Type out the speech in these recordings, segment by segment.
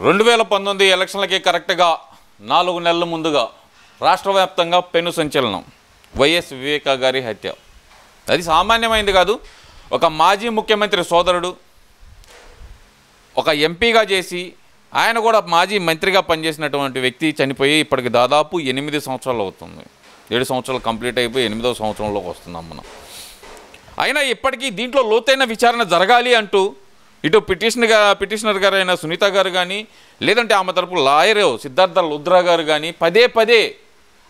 2019 ఎలక్షన్లకి కరెక్ట్గా 4 నెలల ముందుగా రాష్ట్ర వ్యాప్తంగా పెను సంచలనం వైఎస్ వివేకా గారి హత్య. అది సామాన్యమైంది కాదు. ఒక మాజీ ముఖ్యమంత్రి సోదరుడు ఒక ఎంపీగా చేసి ఆయన కూడా మాజీ మంత్రిగా పనిచేసినటువంటి వ్యక్తి చనిపోయి ఇప్పటికి దాదాపు 8 సంవత్సరాలు అవుతుంది. 7 సంవత్సరాలు కంప్లీట్ అయిపోయి 8వ సంవత్సరంలోకి వస్తున్నాం మనం. అయినా ఇప్పటికీ దీంట్లో లోతైన విచారణ జరగాలి అంటూ ఇటు పిటిషనర్ గారైన సునీత గారు కానీ లేదంటే ఆమె తరపు లాయర్ సిద్ధార్థ లుద్రా గారు కానీ పదే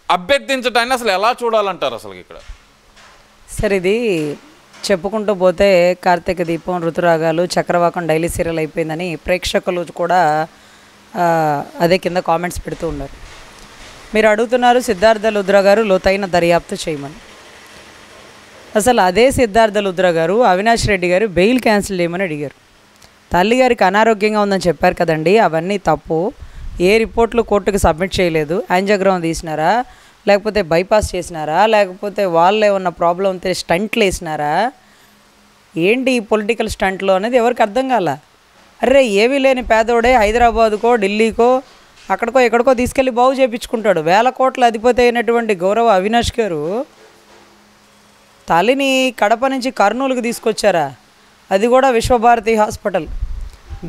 అభ్యర్థించడాన్ని అసలు ఎలా చూడాలంటారు అసలు ఇక్కడ? సార్, ఇది చెప్పుకుంటూ పోతే కార్తీక దీపం, ఋతురాగాలు, చక్రవాకం డైలీ సీరియల్ అయిపోయిందని ప్రేక్షకులు కూడా అదే కింద కామెంట్స్ పెడుతూ ఉన్నారు. మీరు అడుగుతున్నారు సిద్ధార్థ లుద్రా గారు లోతైన దర్యాప్తు చేయమని. అసలు అదే సిద్ధార్థ లుద్రా గారు అవినాష్ రెడ్డి గారు బెయిల్ క్యాన్సిల్ చేయమని అడిగారు. తల్లిగారికి అనారోగ్యంగా ఉందని చెప్పారు కదండి, అవన్నీ తప్పు. ఏ రిపోర్ట్లు కోర్టుకు సబ్మిట్ చేయలేదు. యాంజియోగ్రామ్ తీసినారా, లేకపోతే బైపాస్ చేసినారా, లేకపోతే వాళ్ళు ఏమన్నా ప్రాబ్లం ఉంటే స్టంట్లు వేసినారా, ఏంటి ఈ పొలిటికల్ స్టంట్లో అనేది ఎవరికి అర్థం కాల. అరే, ఏమీ లేని పేదోడే హైదరాబాదుకో ఢిల్లీకో అక్కడికో ఎక్కడికో తీసుకెళ్ళి బాగు చేయించుకుంటాడు. 1000 కోట్ల అధిపతి అయినటువంటి గౌరవ అవినాష్ గారు తల్లిని కడప నుంచి కర్నూలుకి తీసుకొచ్చారా, అది కూడా విశ్వభారతి హాస్పిటల్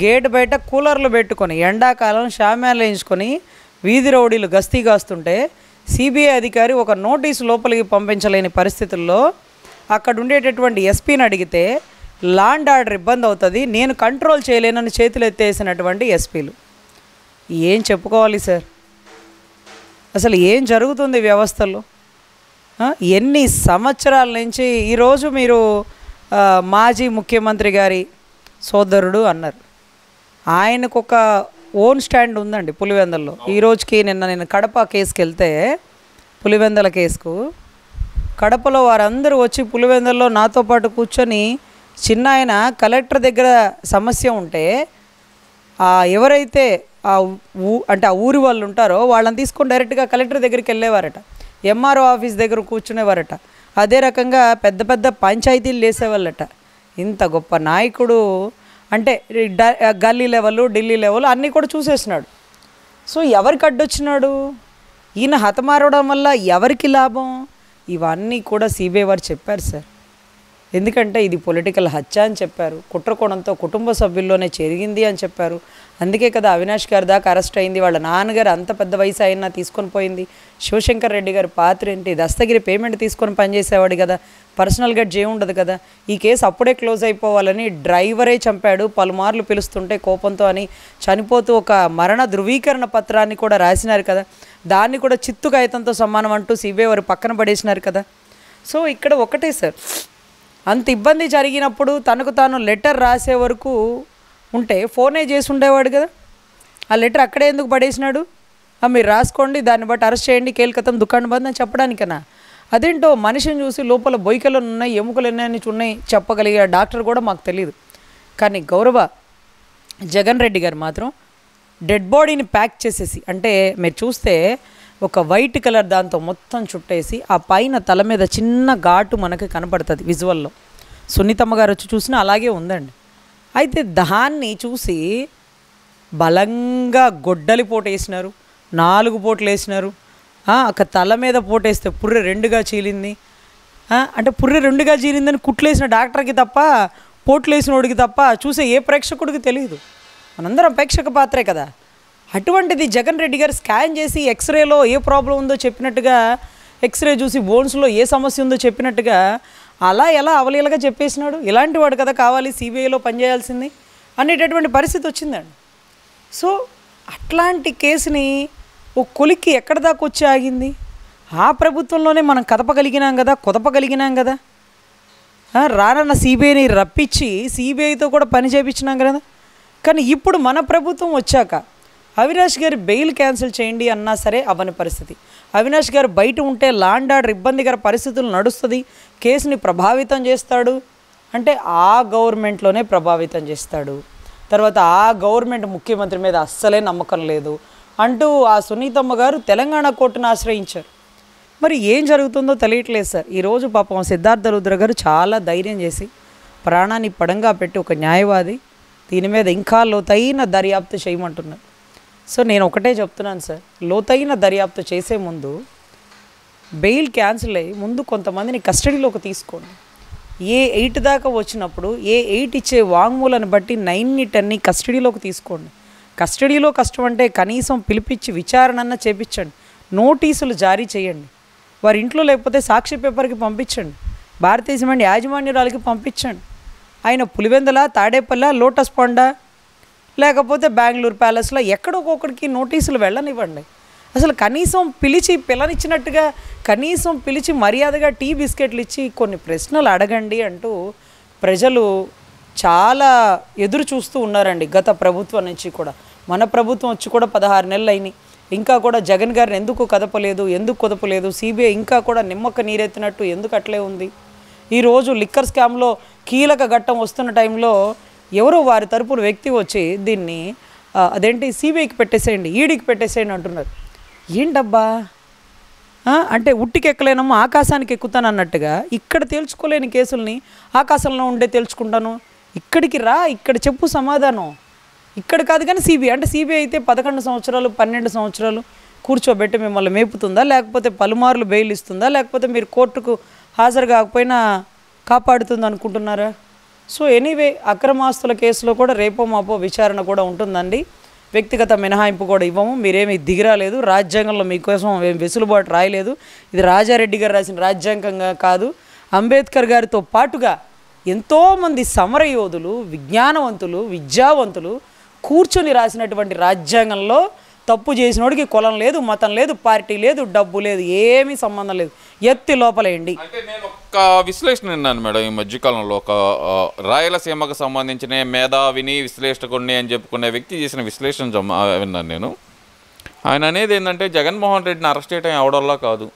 గేట్ బయట కూలర్లు పెట్టుకొని ఎండాకాలం షామ్యాలు వేయించుకొని వీధి రౌడీలు గస్తీ కాస్తుంటే సిబిఐ అధికారి ఒక నోటీసు లోపలికి పంపించలేని పరిస్థితుల్లో అక్కడ ఉండేటటువంటి ఎస్పీని అడిగితే లాండ్ ఆర్డర్ ఇబ్బంది అవుతుంది, నేను కంట్రోల్ చేయలేనని చేతులు ఎత్తేసినటువంటి ఎస్పీలు. ఏం చెప్పుకోవాలి సార్? అసలు ఏం జరుగుతుంది వ్యవస్థల్లో? ఎన్ని సంవత్సరాల నుంచి ఈరోజు మీరు మాజీ ముఖ్యమంత్రి గారి సోదరుడు అన్నారు. ఆయనకు ఒక ఓన్ స్టాండ్ ఉందండి పులివెందల్లో. ఈరోజుకి నేను కడప కేసుకి వెళ్తే పులివెందల కేసుకు కడపలో వారందరూ వచ్చి పులివెందల్లో నాతో పాటు కూర్చొని చిన్న ఆయన కలెక్టర్ దగ్గర సమస్య ఉంటే ఎవరైతే అంటే ఆ ఊరి వాళ్ళు ఉంటారో వాళ్ళని తీసుకొని డైరెక్ట్గా కలెక్టర్ దగ్గరికి వెళ్ళేవారట, ఎంఆర్ఓ ఆఫీస్ దగ్గర కూర్చునేవారట. అదే రకంగా పెద్ద పెద్ద పంచాయతీలు చేసేవాళ్ళట. ఇంత గొప్ప నాయకుడు అంటే గల్లీ లెవెల్, ఢిల్లీ లెవెల్ అన్నీ కూడా చూసేసినాడు. సో ఎవరికి అడ్డొచ్చినాడు? ఈయన హతమారవడం వల్ల ఎవరికి లాభం? ఇవన్నీ కూడా సిబిఐ వారు చెప్పారు సార్. ఎందుకంటే ఇది పొలిటికల్ హత్య అని చెప్పారు, కుట్రకోణంతో కుటుంబ సభ్యుల్లోనే జరిగింది అని చెప్పారు. అందుకే కదా అవినాష్ గారి దాకా అరెస్ట్ అయింది. వాళ్ళ నాన్నగారు అంత పెద్ద వయసు అయినా తీసుకొని పోయింది. శివశంకర్ రెడ్డి గారి పాత్ర ఏంటి? దస్తగిరి పేమెంట్ తీసుకొని పనిచేసేవాడు కదా, పర్సనల్గా జే ఉండదు కదా. ఈ కేసు అప్పుడే క్లోజ్ అయిపోవాలని డ్రైవరే చంపాడు, పలుమార్లు పిలుస్తుంటే కోపంతో అని చనిపోతూ ఒక మరణ ధృవీకరణ పత్రాన్ని కూడా రాసినారు కదా, దాన్ని కూడా చిత్తు కాగితంతో సమానం అంటూ సిబిఐ వారు పక్కన పడేసినారు కదా. సో ఇక్కడ ఒకటే సార్, అంత ఇబ్బంది జరిగినప్పుడు తనకు తాను లెటర్ రాసే వరకు ఉంటే ఫోనే చేసి ఉండేవాడు కదా. ఆ లెటర్ అక్కడే ఎందుకు పడేసినాడు? మీరు రాసుకోండి, దాన్ని బట్టి అరెస్ట్ చేయండి, కేల్కతం దుకాణం బంద్ అని చెప్పడానికనా? అదేంటో మనిషిని చూసి లోపల బొయ్కలు ఉన్నాయి, ఎముకలు ఉన్నాయని ఉన్నాయి చెప్పగలిగే డాక్టర్ కూడా మాకు తెలియదు. కానీ గౌరవ జగన్ రెడ్డి గారు మాత్రం డెడ్ బాడీని ప్యాక్ చేసేసి, అంటే మీరు చూస్తే ఒక వైట్ కలర్ దాంతో మొత్తం చుట్టేసి ఆ పైన తల మీద చిన్న ఘాటు మనకి కనపడుతుంది విజువల్లో. సునీతమ్మ గారు వచ్చి చూసినా అలాగే ఉందండి. అయితే దాన్ని చూసి బలంగా గొడ్డలి పోటు వేసినారు, 4 పోట్లు వేసినారు. ఒక తల మీద పోటేస్తే పుర్రె 2గా చీలింది. అంటే పుర్రె 2గా చీలిందని కుట్లేసిన డాక్టర్కి తప్ప, పోట్లు వేసిన వాడికి తప్ప చూసే ఏ ప్రేక్షకుడికి తెలియదు. మనందరం ప్రేక్షక పాత్రే కదా. అటువంటిది జగన్ రెడ్డి గారు స్కాన్ చేసి ఎక్స్రేలో ఏ ప్రాబ్లం ఉందో చెప్పినట్టుగా, ఎక్స్రే చూసి బోన్స్లో ఏ సమస్య ఉందో చెప్పినట్టుగా అలా ఎలా అవలీలగా చెప్పేసినాడు. ఇలాంటి వాడు కదా కావాలి సిబిఐలో పనిచేయాల్సింది అనేటటువంటి పరిస్థితి వచ్చిందండి. సో అట్లాంటి కేసుని ఓ కొలిక్కి ఎక్కడి దాకా వచ్చి ఆగింది? ఆ ప్రభుత్వంలోనే మనం కుదపగలిగినాం కదా. రానన్న సిబిఐని రప్పించి సిబిఐతో కూడా పని చేయించినాం కదా. కానీ ఇప్పుడు మన ప్రభుత్వం వచ్చాక అవినాష్ గారి బెయిల్ క్యాన్సిల్ చేయండి అన్నా సరే అవ్వని పరిస్థితి. అవినాష్ గారు బయట ఉంటే లాండ్ ఆర్డర్ ఇబ్బందికర పరిస్థితులు నడుస్తుంది, కేసుని ప్రభావితం చేస్తాడు అంటే ఆ గవర్నమెంట్లోనే ప్రభావితం చేస్తాడు. తర్వాత ఆ గవర్నమెంట్ ముఖ్యమంత్రి మీద అస్సలే నమ్మకం లేదు అంటూ ఆ సునీతమ్మ గారు తెలంగాణ కోర్టును ఆశ్రయించారు. మరి ఏం జరుగుతుందో తెలియట్లేదు సార్. ఈరోజు పాపం సిద్ధార్థ లుద్రా గారు చాలా ధైర్యం చేసి ప్రాణాన్ని పడంగా పెట్టి ఒక న్యాయవాది దీని మీద ఇంకా లోతైన దర్యాప్తు చేయమంటున్నారు. సో నేను ఒకటే చెప్తున్నాను సార్, లోతైన దర్యాప్తు చేసే ముందు బెయిల్ క్యాన్సిల్ అయ్యి ముందు కొంతమందిని కస్టడీలోకి తీసుకోండి. ఏ 8 దాకా వచ్చినప్పుడు ఏ 8 ఇచ్చే వాంగ్మూలాన్ని బట్టి 9ని 10ని కస్టడీలోకి తీసుకోండి. కస్టడీలో కష్టం అంటే కనీసం పిలిపించి విచారణన్న చేపించండి, నోటీసులు జారీ చేయండి, వారి ఇంట్లో లేకపోతే సాక్షి పేపర్కి పంపించండి, భారతీయ సిమెంట్ యాజమాన్యురాలకి పంపించండి. ఆయన పులివెందుల, తాడేపల్లి, లోటస్ పాండా లేకపోతే బెంగళూరు ప్యాలెస్లో ఎక్కడొక్కొక్కడికి నోటీసులు వెళ్ళనివ్వండి. అసలు కనీసం పిలిచి పిల్లనిచ్చినట్టుగా కనీసం పిలిచి మర్యాదగా టీ బిస్కెట్లు ఇచ్చి కొన్ని ప్రశ్నలు అడగండి అంటూ ప్రజలు చాలా ఎదురు చూస్తూ ఉన్నారండి. గత ప్రభుత్వం నుంచి కూడా, మన ప్రభుత్వం వచ్చి కూడా 16 నెలలు అయినాయి, ఇంకా కూడా జగన్ గారిని ఎందుకు కుదపలేదు, సిబిఐ ఇంకా కూడా నిమ్మక నీరెత్తినట్టు ఎందుకు అట్లే ఉంది. ఈరోజు లిక్కర్ స్కామ్లో కీలక ఘట్టం వస్తున్న టైంలో ఎవరో వారి తరపున వ్యక్తి వచ్చి దీన్ని అదేంటి సిబిఐకి పెట్టేసేయండి, ఈడీకి పెట్టేసేయండి అంటున్నారు. ఏంటబ్బా అంటే ఉట్టికెక్కలేనమ్మా ఆకాశానికి ఎక్కుతాను అన్నట్టుగా ఇక్కడ తేల్చుకోలేని కేసుల్ని ఆకాశంలో ఉండే తేల్చుకుంటాను, ఇక్కడికి రా, ఇక్కడ చెప్పు సమాధానం. ఇక్కడ కాదు కానీ సిబిఐ అంటే సిబిఐ అయితే 11 సంవత్సరాలు 12 సంవత్సరాలు కూర్చోబెట్టి మిమ్మల్ని మేపుతుందా, లేకపోతే పలుమార్లు బెయిల్ ఇస్తుందా, లేకపోతే మీరు కోర్టుకు హాజరు కాకపోయినా కాపాడుతుంది అనుకుంటున్నారా? సో ఎనీవే అక్రమాస్తుల కేసులో కూడా రేపో మాపో విచారణ కూడా ఉంటుందండి. వ్యక్తిగత మినహాయింపు కూడా ఇవ్వము, మీరేమి దిగిరాలేదు, రాజ్యాంగంలో మీకోసం ఏం వెసులుబాటు రాయలేదు, ఇది రాజారెడ్డి గారు రాసిన రాజ్యాంగంగా కాదు. అంబేద్కర్ గారితో పాటుగా ఎంతోమంది సమరయోధులు, విజ్ఞానవంతులు, విద్యావంతులు కూర్చొని రాసినటువంటి రాజ్యాంగంలో తప్పు చేసినోడికి కులం లేదు, మతం లేదు, పార్టీ లేదు, డబ్బు లేదు, ఏమీ సంబంధం లేదు, ఎత్తి లోపలేయండి. అంటే నేను ఒక విశ్లేషణ విన్నాను మేడం ఈ మధ్యకాలంలో, ఒక రాయలసీమకు సంబంధించిన మేధావిని విశ్లేషకుడిని అని చెప్పుకునే వ్యక్తి చేసిన విశ్లేషణ విన్నాను నేను. ఆయన అనేది ఏంటంటే జగన్మోహన్ రెడ్డిని అరెస్ట్ చేయడం ఎవడల్లా కాదు,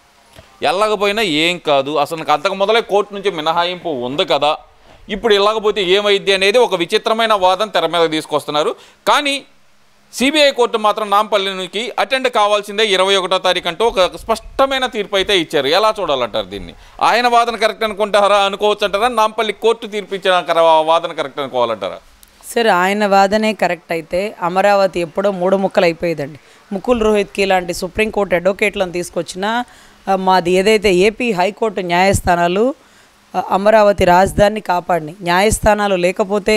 ఎల్లకపోయినా ఏం కాదు, అసలు అంతకు మొదలే కోర్టు నుంచి మినహాయింపు ఉంది కదా, ఇప్పుడు ఇలాగపోతే ఏమైద్ది అనేది ఒక విచిత్రమైన వాదన తెర మీద తీసుకొస్తున్నారు. కానీ సిబిఐ కోర్టు మాత్రం నాంపల్లికి అటెండ్ కావాల్సిందే 21వ తారీఖు అంటూ ఒక స్పష్టమైన తీర్పు అయితే ఇచ్చారు. ఎలా చూడాలంటారు దీన్ని? ఆయన వాదన కరెక్ట్ అనుకోవచ్చు అంటారా, నాంపల్లి కోర్టు తీర్పు ఇచ్చిన వాదన కరెక్ట్ అనుకోవాలంటారా? సరే, ఆయన వాదనే కరెక్ట్ అయితే అమరావతి ఎప్పుడో 3 ముక్కలు అయిపోయేదండి. ముకుల్ రోహిత్కి ఇలాంటి సుప్రీంకోర్టు అడ్వకేట్లను తీసుకొచ్చిన మాది ఏదైతే ఏపీ హైకోర్టు న్యాయస్థానాలు అమరావతి రాజధానిని కాపాడిని. న్యాయస్థానాలు లేకపోతే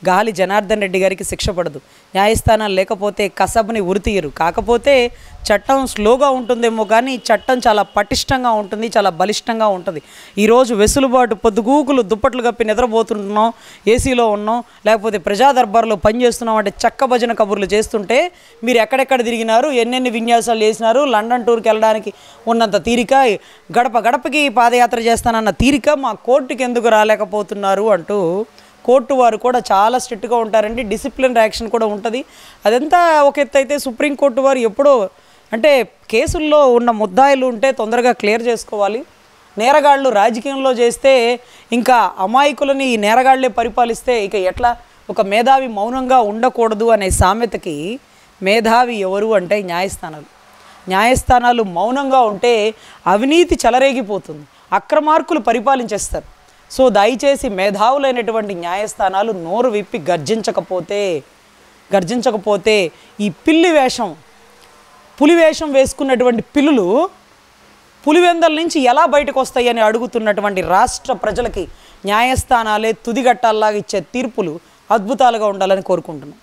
గాలి జనార్దన్ రెడ్డి గారికి శిక్ష పడదు, న్యాయస్థానాలు లేకపోతే కసబ్ని ఉరితీయరు. కాకపోతే చట్టం స్లోగా ఉంటుందేమో కానీ చట్టం చాలా పటిష్టంగా ఉంటుంది, చాలా బలిష్టంగా ఉంటుంది. ఈరోజు వెసులుబాటు పొద్దుగూకులు దుప్పట్లు కప్పి నిద్రపోతున్నాం, ఏసీలో ఉన్నాం, లేకపోతే ప్రజా దర్బార్లో పనిచేస్తున్నాం అంటే చక్క భజన కబుర్లు చేస్తుంటే మీరు ఎక్కడెక్కడ తిరిగినారు, ఎన్నెన్ని విన్యాసాలు చేసినారు, లండన్ టూర్కి వెళ్ళడానికి ఉన్నంత తీరిక, గడప గడపకి పాదయాత్ర చేస్తానన్న తీరిక మా కోర్టుకి ఎందుకు రాలేకపోతున్నారు అంటూ కోర్టు వారు కూడా చాలా స్ట్రిక్ట్గా ఉంటారండి. డిసిప్లిన్ యాక్షన్ కూడా ఉంటుంది. అదంతా ఒక ఎత్తు అయితే సుప్రీంకోర్టు వారు ఎప్పుడో అంటే కేసుల్లో ఉన్న ముద్దాయిలు ఉంటే తొందరగా క్లియర్ చేసుకోవాలి. నేరగాళ్ళు రాజకీయంలో చేస్తే ఇంకా అమాయకులని ఈ నేరగాళ్లే పరిపాలిస్తే ఇక ఎట్లా? ఒక మేధావి మౌనంగా ఉండకూడదు అనే సామెతకి మేధావి ఎవరు అంటే న్యాయస్థానాలు మౌనంగా ఉంటే అవినీతి చెలరేగిపోతుంది, అక్రమార్కులు పరిపాలించేస్తారు. సో దయచేసి మేధావులైనటువంటి న్యాయస్థానాలు నోరు విప్పి గర్జించకపోతే ఈ పులి వేషం వేసుకున్నటువంటి పిల్లులు పులివెందల నుంచి ఎలా బయటకు వస్తాయని అడుగుతున్నటువంటి రాష్ట్ర ప్రజలకి న్యాయస్థానాలే తుదిగట్టాల్లాగా ఇచ్చే తీర్పులు అద్భుతాలుగా ఉండాలని కోరుకుంటున్నాం.